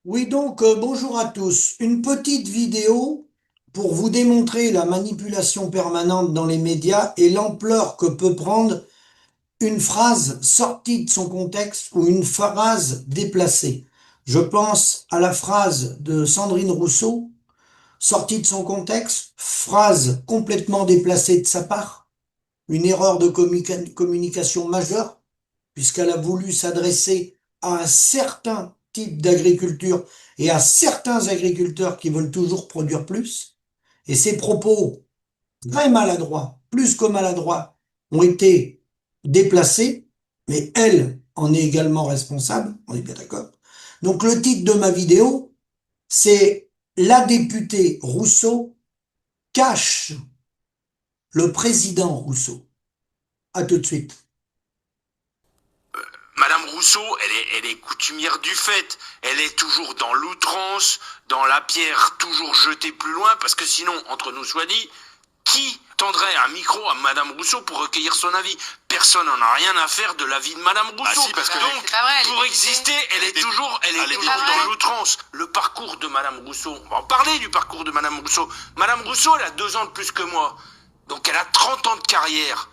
Oui, donc bonjour à tous. Une petite vidéo pour vous démontrer la manipulation permanente dans les médias et l'ampleur que peut prendre une phrase sortie de son contexte ou une phrase déplacée. Je pense à la phrase de Sandrine Rousseau, sortie de son contexte, phrase complètement déplacée de sa part, une erreur de communication majeure puisqu'elle a voulu s'adresser à un certain type d'agriculture et à certains agriculteurs qui veulent toujours produire plus. Et ces propos très maladroits, plus que maladroits, ont été déplacés, mais elle en est également responsable, on est bien d'accord. Donc le titre de ma vidéo, c'est La députée Rousseau cache le président Rousseau. À tout de suite. Madame Rousseau, elle est coutumière du fait. Elle est toujours dans l'outrance, dans la pierre toujours jetée plus loin, parce que sinon, entre nous soit dit, qui tendrait un micro à Madame Rousseau pour recueillir son avis? Personne n'en a rien à faire de l'avis de Madame Rousseau. Ah si, parce que donc, vrai, pour exister, elle est toujours dans l'outrance. Le parcours de Madame Rousseau, on va en parler du parcours de Madame Rousseau. Madame Rousseau, elle a 2 ans de plus que moi. Donc elle a 30 ans de carrière.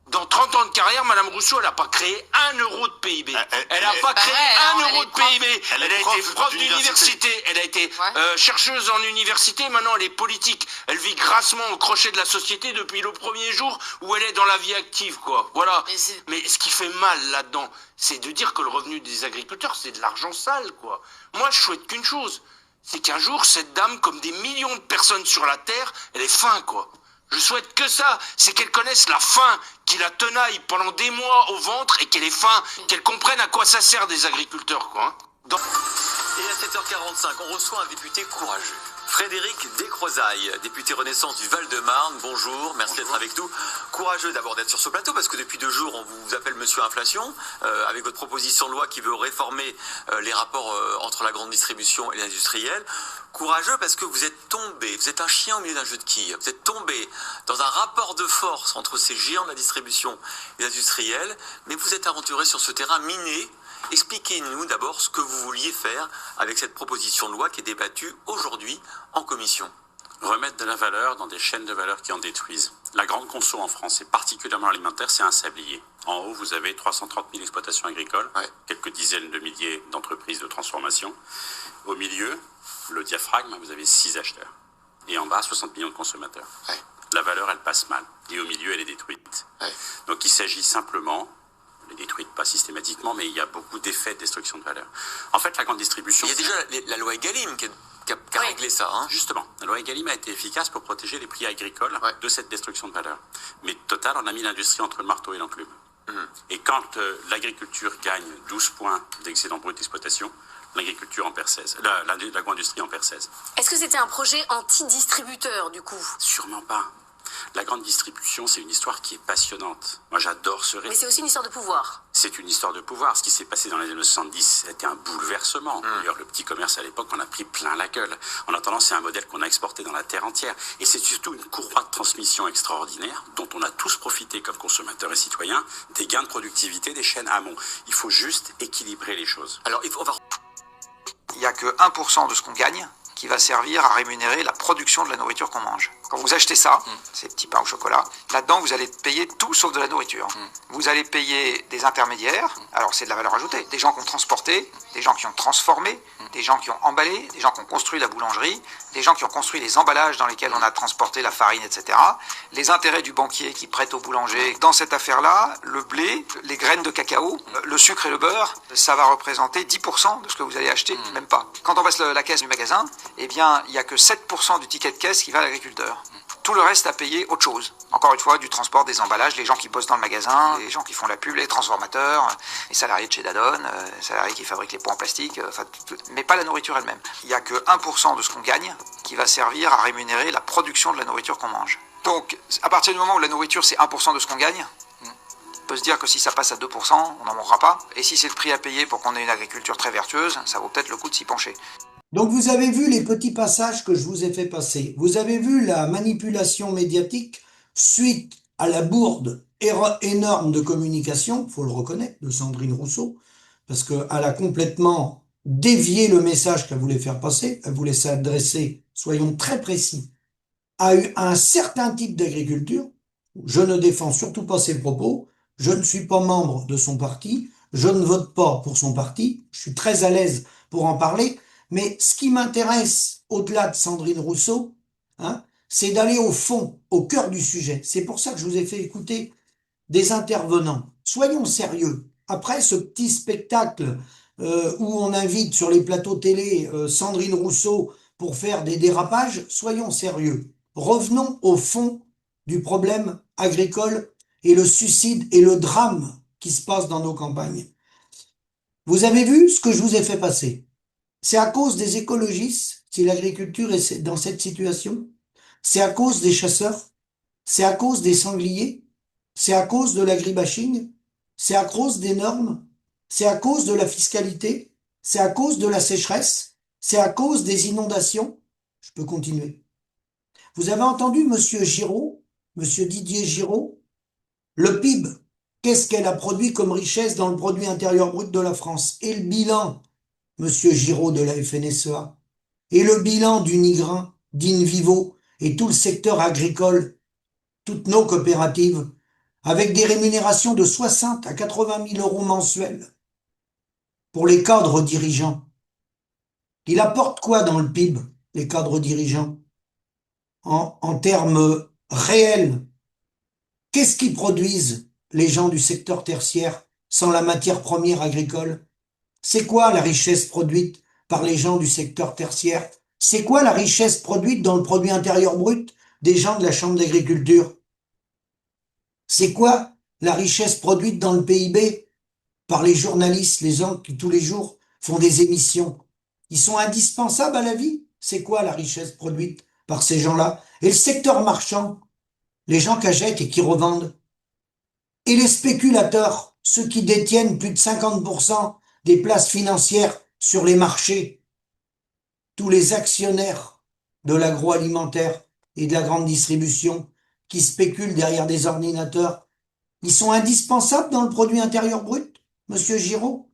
Dans 30 ans de carrière, Madame Rousseau, elle n'a pas créé 1 euro de PIB. Elle n'a pas créé un euro de PIB. Elle a été prof d'université. Elle a été chercheuse en université. Maintenant, elle est politique. Elle vit grassement au crochet de la société depuis le premier jour où elle est dans la vie active, quoi. Voilà. Mais ce qui fait mal là-dedans, c'est de dire que le revenu des agriculteurs, c'est de l'argent sale, quoi. Moi, je souhaite qu'une chose. C'est qu'un jour, cette dame, comme des millions de personnes sur la Terre, elle ait faim, quoi. Je souhaite que ça, c'est qu'elle connaisse la faim, qui la tenaille pendant des mois au ventre et qu'elle ait faim, qu'elle comprenne à quoi ça sert des agriculteurs, quoi. Et à 7h45, on reçoit un député courageux. Frédéric Descrozailles, député Renaissance du Val-de-Marne, bonjour, merci d'être avec nous. Courageux d'abord d'être sur ce plateau parce que depuis 2 jours on vous appelle Monsieur Inflation avec votre proposition de loi qui veut réformer les rapports entre la grande distribution et l'industriel. Courageux parce que vous êtes tombé, vous êtes un chien au milieu d'un jeu de quilles, vous êtes tombé dans un rapport de force entre ces géants de la distribution et l'industriel, mais vous êtes aventuré sur ce terrain miné. Expliquez-nous d'abord ce que vous vouliez faire avec cette proposition de loi qui est débattue aujourd'hui en commission. Remettre de la valeur dans des chaînes de valeur qui en détruisent. La grande conso en France, et particulièrement alimentaire, c'est un sablier. En haut, vous avez 330 000 exploitations agricoles, quelques dizaines de milliers d'entreprises de transformation. Au milieu, le diaphragme, vous avez 6 acheteurs. Et en bas, 60 millions de consommateurs. La valeur, elle passe mal. Et au milieu, elle est détruite. Donc il s'agit simplement, elle est détruite pas systématiquement, mais il y a beaucoup d'effets de destruction de valeur. En fait, la grande distribution... Il y a déjà la loi Egalim qui a réglé ça. Hein. Justement, la loi Egalim a été efficace pour protéger les prix agricoles de cette destruction de valeur. Mais Total, on a mis l'industrie entre le marteau et l'enclume. Et quand l'agriculture gagne 12 points d'excédent brut d'exploitation, l'agriculture en perd 16. L'agro-industrie en perd 16. Est-ce que c'était un projet anti-distributeur, du coup? Sûrement pas. La grande distribution, c'est une histoire qui est passionnante. Moi, j'adore ce récit. Mais c'est aussi une histoire de pouvoir. C'est une histoire de pouvoir. Ce qui s'est passé dans les années 70, c'était un bouleversement. D'ailleurs, le petit commerce à l'époque, on a pris plein la gueule. En attendant, c'est un modèle qu'on a exporté dans la terre entière. Et c'est surtout une courroie de transmission extraordinaire dont on a tous profité comme consommateurs et citoyens, des gains de productivité des chaînes amont. Il faut juste équilibrer les choses. Alors, il n'y a que 1% de ce qu'on gagne qui va servir à rémunérer la production de la nourriture qu'on mange. Quand vous achetez ça, ces petits pains au chocolat, là-dedans, vous allez payer tout sauf de la nourriture. Vous allez payer des intermédiaires, alors c'est de la valeur ajoutée, des gens qui ont transporté, des gens qui ont transformé, des gens qui ont emballé, des gens qui ont construit la boulangerie, des gens qui ont construit les emballages dans lesquels on a transporté la farine, etc. Les intérêts du banquier qui prête au boulanger. Dans cette affaire-là, le blé, les graines de cacao, le sucre et le beurre, ça va représenter 10% de ce que vous allez acheter, même pas. Quand on passe la caisse du magasin, eh bien, il n'y a que 7% du ticket de caisse qui va à l'agriculteur. Tout le reste à payer autre chose. Encore une fois, du transport, des emballages, les gens qui bossent dans le magasin, les gens qui font la pub, les transformateurs, les salariés de chez Danone, les salariés qui fabriquent les pots en plastique, mais pas la nourriture elle-même. Il n'y a que 1% de ce qu'on gagne qui va servir à rémunérer la production de la nourriture qu'on mange. Donc, à partir du moment où la nourriture c'est 1% de ce qu'on gagne, on peut se dire que si ça passe à 2%, on n'en mourra pas. Et si c'est le prix à payer pour qu'on ait une agriculture très vertueuse, ça vaut peut-être le coup de s'y pencher. Donc vous avez vu les petits passages que je vous ai fait passer. Vous avez vu la manipulation médiatique suite à la bourde énorme de communication, faut le reconnaître, de Sandrine Rousseau, parce qu'elle a complètement dévié le message qu'elle voulait faire passer. Elle voulait s'adresser, soyons très précis, à un certain type d'agriculture. Je ne défends surtout pas ses propos. Je ne suis pas membre de son parti. Je ne vote pas pour son parti. Je suis très à l'aise pour en parler. Mais ce qui m'intéresse, au-delà de Sandrine Rousseau, hein, c'est d'aller au fond, au cœur du sujet. C'est pour ça que je vous ai fait écouter des intervenants. Soyons sérieux. Après ce petit spectacle où on invite sur les plateaux télé Sandrine Rousseau pour faire des dérapages, soyons sérieux. Revenons au fond du problème agricole et le suicide et le drame qui se passe dans nos campagnes. Vous avez vu ce que je vous ai fait passer. C'est à cause des écologistes si l'agriculture est dans cette situation. C'est à cause des chasseurs. C'est à cause des sangliers. C'est à cause de l'agribashing. C'est à cause des normes. C'est à cause de la fiscalité. C'est à cause de la sécheresse. C'est à cause des inondations. Je peux continuer. Vous avez entendu Monsieur Giraud, Monsieur Didier Giraud, le PIB, qu'est-ce qu'elle a produit comme richesse dans le produit intérieur brut de la France? Et le bilan, Monsieur Giraud de la FNSEA, et le bilan du Nigrin, d'Invivo, et tout le secteur agricole, toutes nos coopératives, avec des rémunérations de 60 à 80 000 euros mensuels pour les cadres dirigeants. Il apporte quoi dans le PIB, les cadres dirigeants? En termes réels, qu'est-ce qu'ils produisent, les gens du secteur tertiaire, sans la matière première agricole? C'est quoi la richesse produite par les gens du secteur tertiaire? C'est quoi la richesse produite dans le produit intérieur brut des gens de la Chambre d'agriculture? C'est quoi la richesse produite dans le PIB par les journalistes, les gens qui tous les jours font des émissions? Ils sont indispensables à la vie. C'est quoi la richesse produite par ces gens-là? Et le secteur marchand, les gens qui achètent et qui revendent. Et les spéculateurs, ceux qui détiennent plus de 50% des places financières sur les marchés, tous les actionnaires de l'agroalimentaire et de la grande distribution qui spéculent derrière des ordinateurs, ils sont indispensables dans le produit intérieur brut, Monsieur Giraud?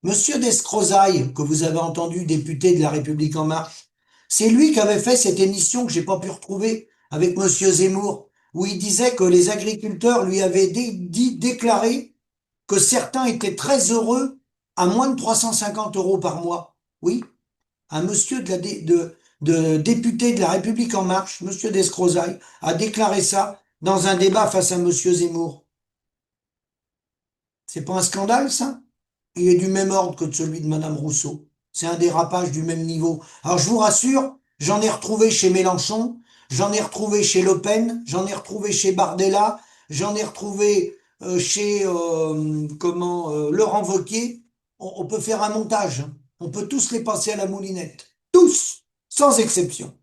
Monsieur Descrozaille, que vous avez entendu, député de La République En Marche, c'est lui qui avait fait cette émission que j'ai pas pu retrouver avec Monsieur Zemmour, où il disait que les agriculteurs lui avaient déclaré que certains étaient très heureux à moins de 350 euros par mois. Oui, un monsieur de député de La République En Marche, Monsieur Descrozaille, a déclaré ça dans un débat face à Monsieur Zemmour. C'est pas un scandale, ça? Il est du même ordre que celui de Madame Rousseau. C'est un dérapage du même niveau. Alors je vous rassure, j'en ai retrouvé chez Mélenchon, j'en ai retrouvé chez Le Pen, j'en ai retrouvé chez Bardella, j'en ai retrouvé chez Laurent Wauquiez. On peut faire un montage, hein. On peut tous les passer à la moulinette. Tous, sans exception.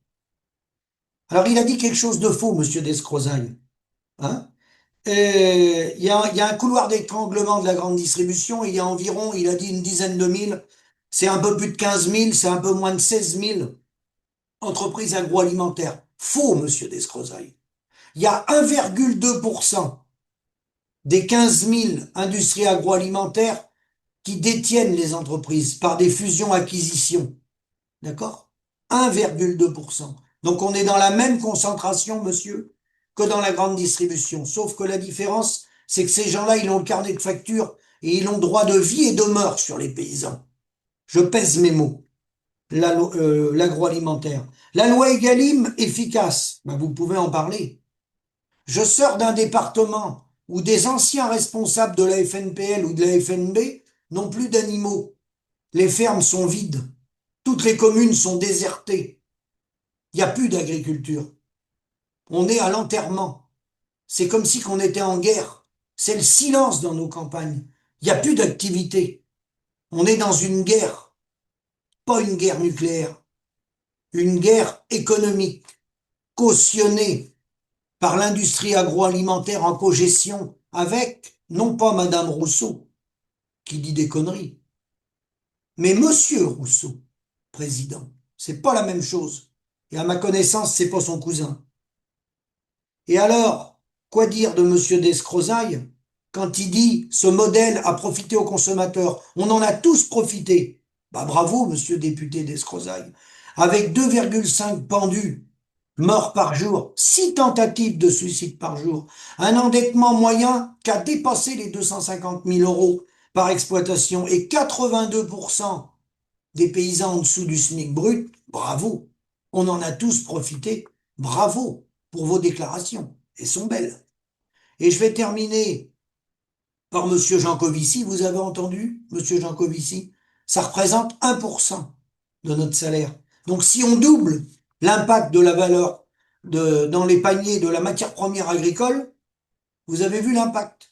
Alors il a dit quelque chose de faux, Monsieur Descrozaille. Hein? Il y a un couloir d'étranglement de la grande distribution, et il y a environ, il a dit une dizaine de mille, c'est un peu plus de 15 000, c'est un peu moins de 16 000 entreprises agroalimentaires. Faux, Monsieur Descrozaille. Il y a 1,2% des 15 000 industries agroalimentaires qui détiennent les entreprises par des fusions-acquisitions. D'accord? 1,2%. Donc on est dans la même concentration, monsieur, que dans la grande distribution. Sauf que la différence, c'est que ces gens-là, ils ont le carnet de factures et ils ont droit de vie et de mort sur les paysans. Je pèse mes mots. L'agroalimentaire. La loi Egalim, efficace. Ben, vous pouvez en parler. Je sors d'un département où des anciens responsables de la FNPL ou de la FNB n'ont plus d'animaux. Les fermes sont vides. Toutes les communes sont désertées. Il n'y a plus d'agriculture. On est à l'enterrement. C'est comme si on était en guerre. C'est le silence dans nos campagnes. Il n'y a plus d'activité. On est dans une guerre. Pas une guerre nucléaire. Une guerre économique, cautionnée par l'industrie agroalimentaire en cogestion avec, non pas Madame Rousseau, qui dit des conneries, mais Monsieur Rousseau, président. C'est pas la même chose. Et à ma connaissance, c'est pas son cousin. Et alors, quoi dire de Monsieur Descrozaille, quand il dit « ce modèle a profité aux consommateurs ». On en a tous profité. Bah bravo, monsieur député d'Escrozaille. Avec 2,5 pendus morts par jour, 6 tentatives de suicide par jour, un endettement moyen qui a dépassé les 250 000 euros par exploitation et 82% des paysans en dessous du SMIC brut, bravo. On en a tous profité. Bravo pour vos déclarations. Elles sont belles. Et je vais terminer par monsieur Jancovici. Vous avez entendu, monsieur Jancovici? Ça représente 1% de notre salaire. Donc si on double l'impact de la valeur dans les paniers de la matière première agricole, vous avez vu l'impact.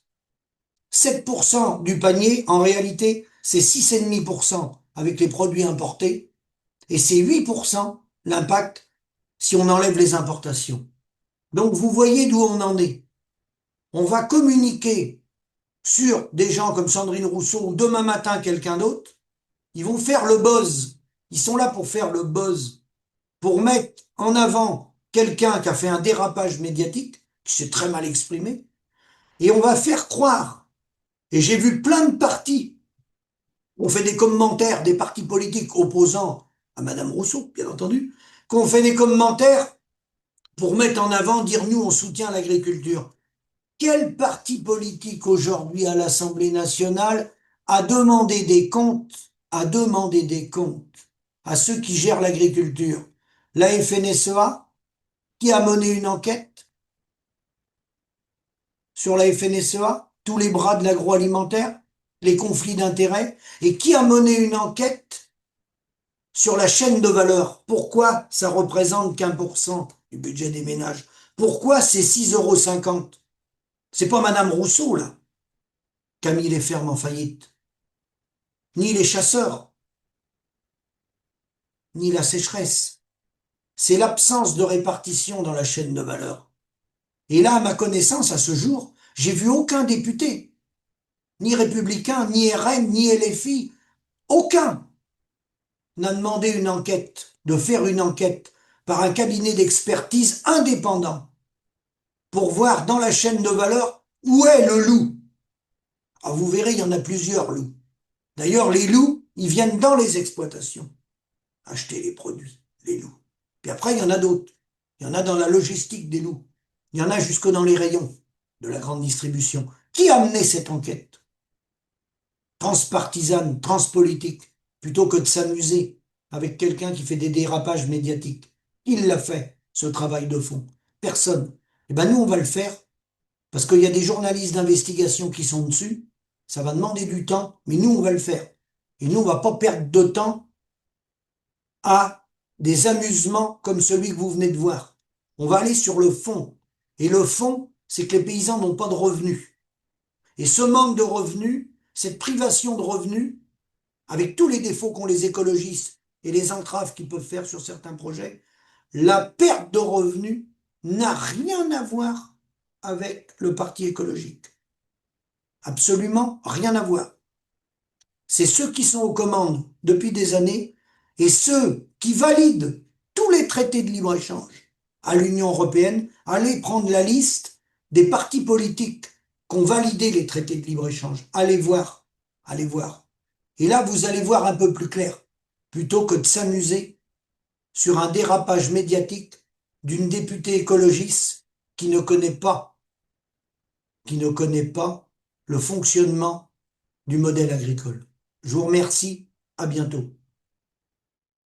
7% du panier, en réalité, c'est 6,5% avec les produits importés, et c'est 8% l'impact si on enlève les importations. Donc vous voyez d'où on en est. On va communiquer sur des gens comme Sandrine Rousseau ou demain matin quelqu'un d'autre. Ils vont faire le buzz. Ils sont là pour faire le buzz, pour mettre en avant quelqu'un qui a fait un dérapage médiatique, qui s'est très mal exprimé, et on va faire croire. Et j'ai vu plein de partis, on fait des commentaires, des partis politiques opposants à Madame Rousseau, bien entendu, qu'on fait des commentaires pour mettre en avant, dire nous on soutient l'agriculture. Quel parti politique aujourd'hui à l'Assemblée nationale a demandé des comptes, à ceux qui gèrent l'agriculture? La FNSEA, qui a mené une enquête sur la FNSEA, tous les bras de l'agroalimentaire, les conflits d'intérêts, et qui a mené une enquête sur la chaîne de valeur. Pourquoi ça représente qu'1% du budget des ménages? Pourquoi c'est 6,50 €? C'est pas Madame Rousseau, là, qui a mis les fermes en faillite, ni les chasseurs, ni la sécheresse. C'est l'absence de répartition dans la chaîne de valeur. Et là, à ma connaissance, à ce jour, j'ai vu aucun député, ni républicain, ni RN, ni LFI, aucun n'a demandé une enquête, de faire une enquête par un cabinet d'expertise indépendant pour voir dans la chaîne de valeur où est le loup. Ah, vous verrez, il y en a plusieurs loups. D'ailleurs, les loups, ils viennent dans les exploitations acheter les produits, les loups. Puis après, il y en a d'autres. Il y en a dans la logistique des loups. Il y en a jusque dans les rayons de la grande distribution. Qui a mené cette enquête transpartisane, transpolitique, plutôt que de s'amuser avec quelqu'un qui fait des dérapages médiatiques? Qui l'a fait, ce travail de fond? Personne. Eh ben nous, on va le faire, parce qu'il y a des journalistes d'investigation qui sont dessus. Ça va demander du temps, mais nous, on va le faire. Et nous, on va pas perdre de temps à des amusements comme celui que vous venez de voir. On va aller sur le fond. Et le fond, c'est que les paysans n'ont pas de revenus. Et ce manque de revenus, cette privation de revenus, avec tous les défauts qu'ont les écologistes et les entraves qu'ils peuvent faire sur certains projets, la perte de revenus n'a rien à voir avec le parti écologique. Absolument rien à voir. C'est ceux qui sont aux commandes depuis des années et ceux qui valident tous les traités de libre-échange à l'Union européenne. Allez prendre la liste des partis politiques qui ont validé les traités de libre-échange. Allez voir, allez voir. Et là, vous allez voir un peu plus clair, plutôt que de s'amuser sur un dérapage médiatique d'une députée écologiste qui ne connaît pas le fonctionnement du modèle agricole. Je vous remercie, à bientôt.